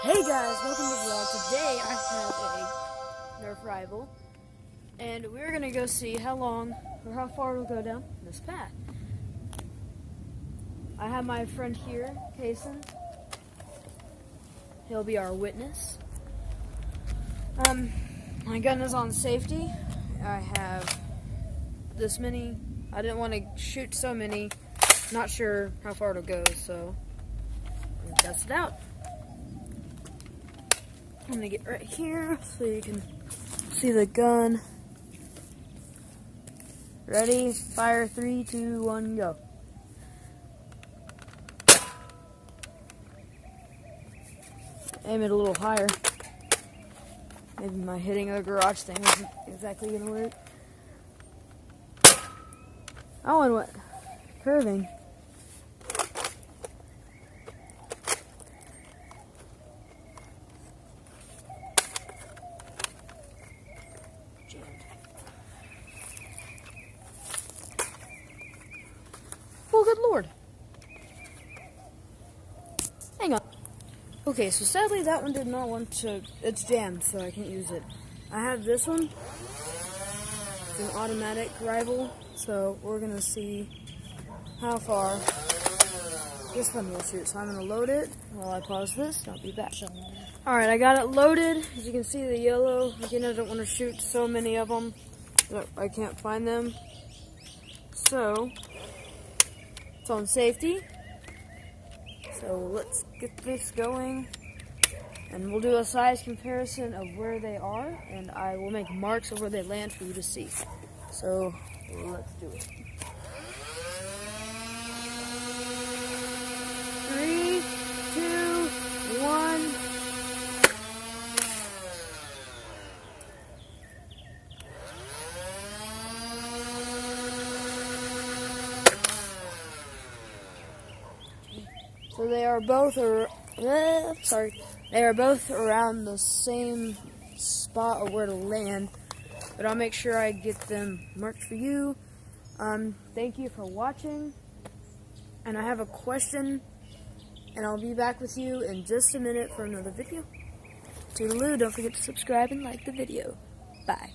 Hey guys, welcome to the vlog. Today I have a Nerf rival, and we're gonna go see how long or how far we'll go down this path. I have my friend here, Payson. He'll be our witness. My gun is on safety. I have this many. I didn't want to shoot so many. Not sure how far it'll go, so we'll test it out. I'm gonna get right here so you can see the gun. Ready, fire, 3, 2, 1, go. Aim it a little higher. Maybe my hitting a garage thing isn't exactly gonna work. Oh, and what? Curving. Oh, good lord. Hang on. Okay, so sadly that one did not want to, it's jammed, so I can't use it. I have this one. It's an automatic rival, so we're gonna see how far this one will shoot. So I'm gonna load it while I pause this, and I'll be back. Alright, I got it loaded. As you can see, the yellow, again, I don't want to shoot so many of them that I can't find them. So, it's on safety. So let's get this going, and we'll do a size comparison of where they are, and I will make marks of where they land for you to see. So let's do it. 3, 2, 1. So they are both, they are both around the same spot of where to land, but I'll make sure I get them marked for you. Thank you for watching, and I have a question, and I'll be back with you in just a minute for another video. Toodaloo, don't forget to subscribe and like the video. Bye.